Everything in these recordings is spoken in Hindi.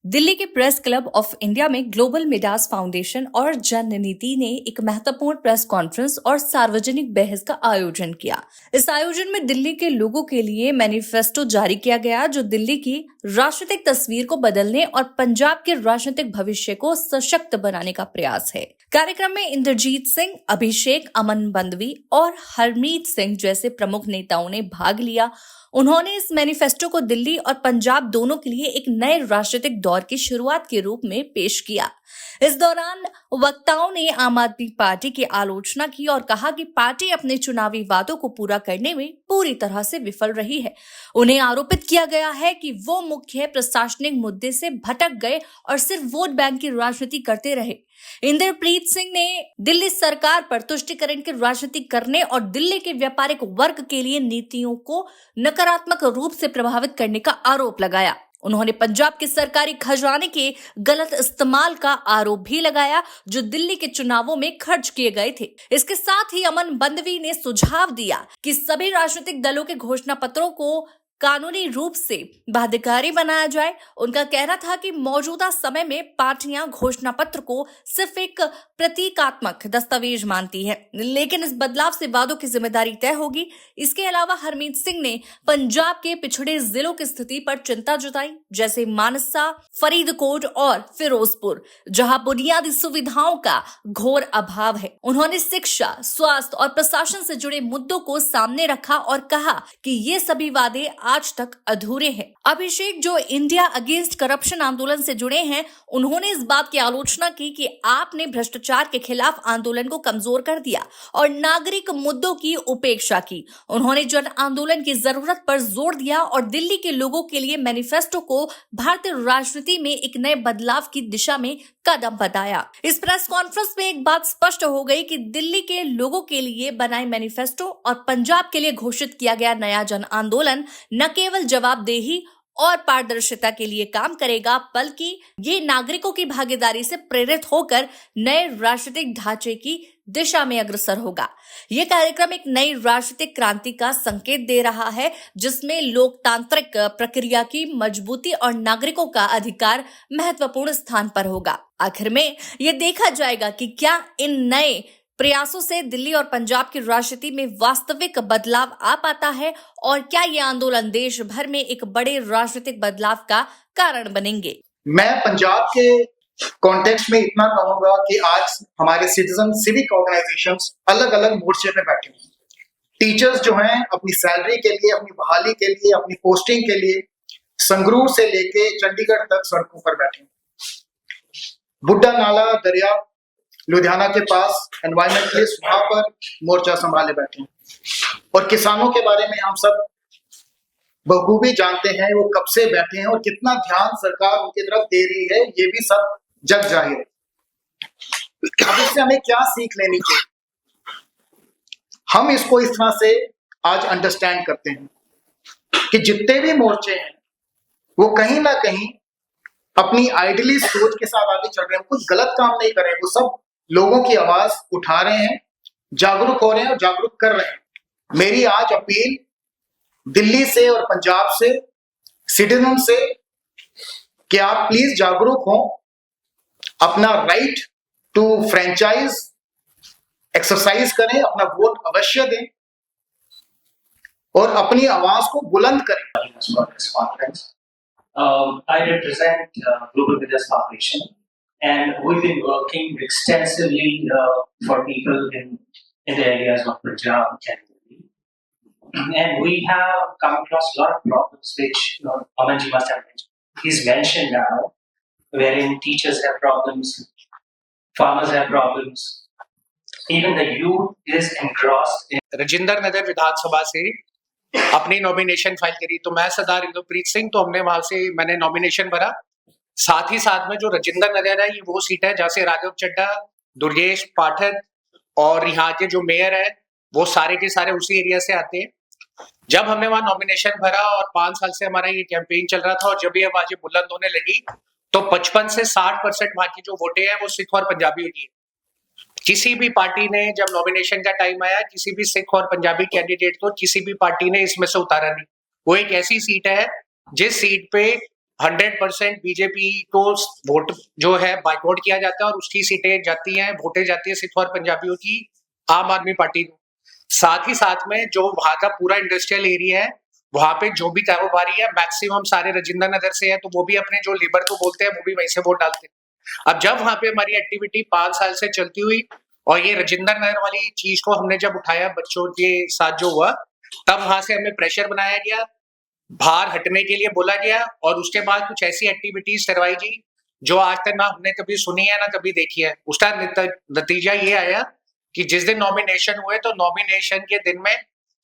दिल्ली के प्रेस क्लब ऑफ इंडिया में ग्लोबल मिडास फाउंडेशन और जननीति ने एक महत्वपूर्ण प्रेस कॉन्फ्रेंस और सार्वजनिक बहस का आयोजन किया। इस आयोजन में दिल्ली के लोगों के लिए मैनिफेस्टो जारी किया गया, जो दिल्ली की राजनीतिक तस्वीर को बदलने और पंजाब के राजनीतिक भविष्य को सशक्त बनाने का प्रयास है। कार्यक्रम में इंद्रजीत सिंह, अभिषेक, अमन बंदवी और हरमीत सिंह जैसे प्रमुख नेताओं ने भाग लिया। उन्होंने इस मैनिफेस्टो को दिल्ली और पंजाब दोनों के लिए एक नए राजनीतिक दौर की शुरुआत के रूप में पेश किया। इस दौरान वक्ताओं ने आम आदमी पार्टी की आलोचना की और कहा कि पार्टी अपने चुनावी वादों को पूरा करने में पूरी तरह से विफल रही है। उन्हें आरोपित किया गया है कि वो मुख्य प्रशासनिक मुद्दे से भटक गए और सिर्फ वोट बैंक की राजनीति करते रहे। इंद्रप्रीत सिंह ने दिल्ली सरकार पर तुष्टीकरण की राजनीति करने और दिल्ली के व्यापारिक वर्ग के लिए नीतियों को नकारात्मक रूप से प्रभावित करने का आरोप लगाया। उन्होंने पंजाब के सरकारी खजाने के गलत इस्तेमाल का आरोप भी लगाया, जो दिल्ली के चुनावों में खर्च किए गए थे। इसके साथ ही अमन बंदवी ने सुझाव दिया कि सभी राजनीतिक दलों के घोषणा पत्रों को कानूनी रूप से बाध्यकारी बनाया जाए। उनका कहना था कि मौजूदा समय में पार्टियां घोषणा पत्र को सिर्फ एक प्रतीकात्मक दस्तावेज मानती हैं, लेकिन इस बदलाव से वादों की जिम्मेदारी तय होगी। इसके अलावा हरमीत सिंह ने पंजाब के पिछड़े जिलों की स्थिति पर चिंता जताई, जैसे मानसा, फरीदकोट और फिरोजपुर, जहां बुनियादी सुविधाओं का घोर अभाव है। उन्होंने शिक्षा, स्वास्थ्य और प्रशासन से जुड़े मुद्दों को सामने रखा और कहा कि ये सभी वादे आज तक अधूरे हैं। अभिषेक, जो इंडिया अगेंस्ट करप्शन आंदोलन से जुड़े हैं, उन्होंने इस बात की आलोचना की कि आपने भ्रष्टाचार के खिलाफ आंदोलन को कमजोर कर दिया और नागरिक मुद्दों की उपेक्षा की। उन्होंने जन आंदोलन की जरूरत पर जोर दिया और दिल्ली के लोगों के लिए मैनिफेस्टो को भारतीय राजनीति में एक नए बदलाव की दिशा में कदम बताया। इस प्रेस कॉन्फ्रेंस में एक बात स्पष्ट हो गई कि दिल्ली के लोगों के लिए बनाए मैनिफेस्टो और पंजाब के लिए घोषित किया गया नया जन आंदोलन न केवल जवाबदेही और पारदर्शिता के लिए काम करेगा, बल्कि ये नागरिकों की भागीदारी से प्रेरित होकर नए राजनीतिक ढांचे की दिशा में अग्रसर होगा। ये कार्यक्रम एक नई राजनीतिक क्रांति का संकेत दे रहा है, जिसमें लोकतांत्रिक प्रक्रिया की मजबूती और नागरिकों का अधिकार महत्वपूर्ण स्थान पर होगा। आखिर में ये देखा जाएगा कि क्या इन नए प्रयासों से दिल्ली और पंजाब की राजनीति में वास्तविक बदलाव आ पाता है और क्या ये आंदोलन देश भर में एक बड़े राजनीतिक बदलाव का कारण बनेंगे। मैं पंजाब के कॉन्टेक्स्ट में इतना कहूंगा कि आज हमारे सिटीजन सिविक ऑर्गेनाइजेशंस अलग अलग मोर्चे पे बैठे हैं। टीचर्स जो हैं अपनी सैलरी के लिए, अपनी बहाली के लिए, अपनी पोस्टिंग के लिए संगरूर से लेके चंडीगढ़ तक सड़कों पर बैठे हैं। बुड्ढा नाला दरिया लुधियाना के पास एनवायरमेंटलिस्ट वहां पर मोर्चा संभाले बैठे हैं। और किसानों के बारे में हम सब बखूबी जानते हैं, वो कब से बैठे हैं और कितना ध्यान सरकार उनकी तरफ दे रही है, ये भी सब जग जाहिर है। अब इससे हमें क्या सीख लेनी चाहिए? हम इसको इस तरह से आज अंडरस्टैंड करते हैं कि जितने भी मोर्चे हैं वो कहीं ना कहीं अपनी आइडियली सोच के साथ आगे चल रहे हैं, कुछ गलत काम नहीं कर रहे हैं, वो सब लोगों की आवाज उठा रहे हैं, जागरूक हो रहे हैं और जागरूक कर रहे हैं। मेरी आज अपील दिल्ली से और पंजाब से सिटीजन से कि आप प्लीज जागरूक हो, अपना राइट टू फ्रेंचाइज एक्सरसाइज करें, अपना वोट अवश्य दें और अपनी आवाज को बुलंद करें। I represent Global Midas Foundation, and we've been working extensively for people in the areas of Punjab and Delhi. And we have come across a lot of problems which Amanji must have mentioned. He's mentioned now, wherein teachers have problems, farmers have problems, even the youth is engrossed in Rajendra Nagar विधानसभा से अपनी नॉमिनेशन फाइल करी, तो मैं सरदार इंद्रप्रीत सिंह, तो हमने वहां से मैंने नॉमिनेशन भरा। साथ ही साथ में जो राजेंद्र नगर है, ये वो सीट है जहाँ से राघव चड्ढा, दुर्गेश पाठक और यहाँ के जो मेयर है वो सारे के सारे उसी एरिया से आते हैं। जब हमने वहां नॉमिनेशन भरा और 5 साल से हमारा ये कैंपेन चल रहा था और जब ये आवाजें बुलंद होने लगी तो 55 से 60% वहां की जो वोटें हैं वो सिख और पंजाबियों की है। किसी भी पार्टी ने जब नॉमिनेशन का टाइम आया, किसी भी सिख और पंजाबी कैंडिडेट को किसी भी पार्टी ने इसमें से उतारा नहीं। वो एक ऐसी सीट है जिस सीट पे 100% बीजेपी को वोट जो है बाइकआउट किया जाता है और उसकी सीटें जाती हैं, वोटें जाती है सिर्फ और पंजाबियों की आम आदमी पार्टी को। साथ ही साथ में जो वहां का पूरा इंडस्ट्रियल एरिया है, वहां पे जो भी कारोबारी है मैक्सिमम सारे राजेंद्र नगर से है, तो वो भी अपने जो लेबर को बोलते हैं वो भी वहीं से वोट डालते हैं। अब जब वहां पे हमारी एक्टिविटी 5 साल से चलती हुई और ये राजेंद्र नगर वाली चीज को हमने जब उठाया बच्चों के साथ जो हुआ, तब वहां से हमें प्रेशर बनाया गया, बाहर हटने के लिए बोला गया और उसके बाद कुछ ऐसी एक्टिविटीज करवाई जी जो आज तक ना हमने कभी सुनी है ना कभी देखी है। उसका नतीजा ये आया कि जिस दिन नॉमिनेशन हुए तो नॉमिनेशन के दिन में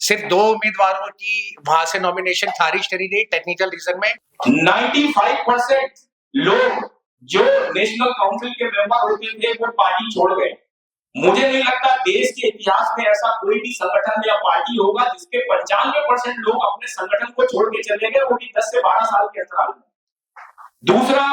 सिर्फ 2 उम्मीदवारों की वहां से नॉमिनेशन खारिज करी गई टेक्निकल रीजन में। 95% लोग जो नेशनल काउंसिल के मेंबर होते थे वो पार्टी छोड़ गए। मुझे नहीं लगता देश के इतिहास में ऐसा कोई भी संगठन या पार्टी होगा जिसके 95% लोग अपने संगठन को छोड़ के चले गए, वो भी 10 से 12 साल के अंतराल में। दूसरा,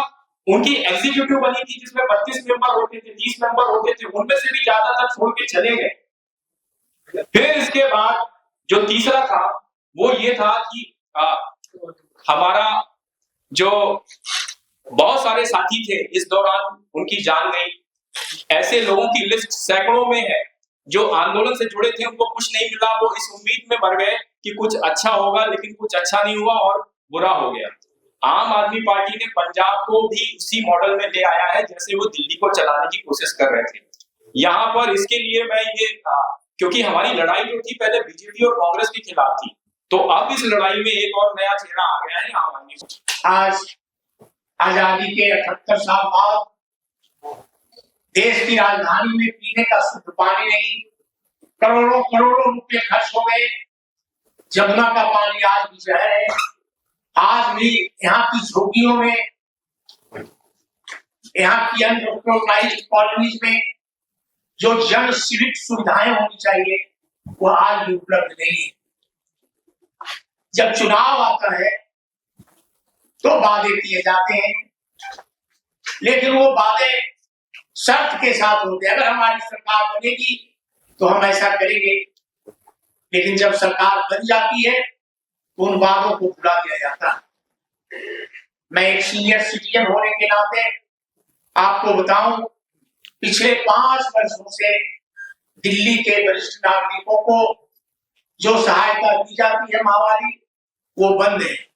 उनकी एग्जीक्यूटिव बनी थी जिसमें 32 मेंबर होते थे, 30 मेंबर होते थे, उनमें से भी ज्यादातर छोड़ के चले गए। फिर इसके बाद जो तीसरा था वो ये था कि हमारा जो बहुत सारे साथी थे इस दौरान उनकी जान गई। ऐसे लोगों की लिस्ट सैकड़ों में है जो आंदोलन से जुड़े थे, उनको कुछ नहीं मिला, वो इस उम्मीद में मर गए कि कुछ अच्छा होगा, लेकिन कुछ अच्छा नहीं हुआ और बुरा हो गया। आम आदमी पार्टी ने पंजाब को भी उसी मॉडल में ले आया है जैसे वो दिल्ली को चलाने की कोशिश कर रहे थे। यहाँ पर इसके लिए मैं ये क्योंकि हमारी लड़ाई जो थी पहले बीजेपी और कांग्रेस के खिलाफ थी, तो अब इस लड़ाई में एक और नया चेहरा आ गया है आम आदमी। आज आजादी के 78 साल बाद देश की राजधानी में पीने का शुद्ध पानी नहीं, करोड़ों करोड़ों रुपए खर्च हो गए। जमुना का पानी आज भी जहर है। आज भी यहाँ की झोंकियों में, यहाँ की अनऑर्गेनाइज्ड कॉलोनीज में जो जन सिविक सुविधाएं होनी चाहिए वो आज भी उपलब्ध नहीं है। जब चुनाव आता है तो वादे किए जाते हैं, लेकिन वो वादे शर्त के साथ होते हैं। अगर हमारी सरकार बनेगी तो हम ऐसा करेंगे, लेकिन जब सरकार बन जाती है तो उन वादों को भुला दिया जाता है। मैं एक सीनियर सिटीजन होने के नाते आपको बताऊं, पिछले 5 वर्षों से दिल्ली के वरिष्ठ नागरिकों को जो सहायता दी जाती है माहवारी, वो बंद है।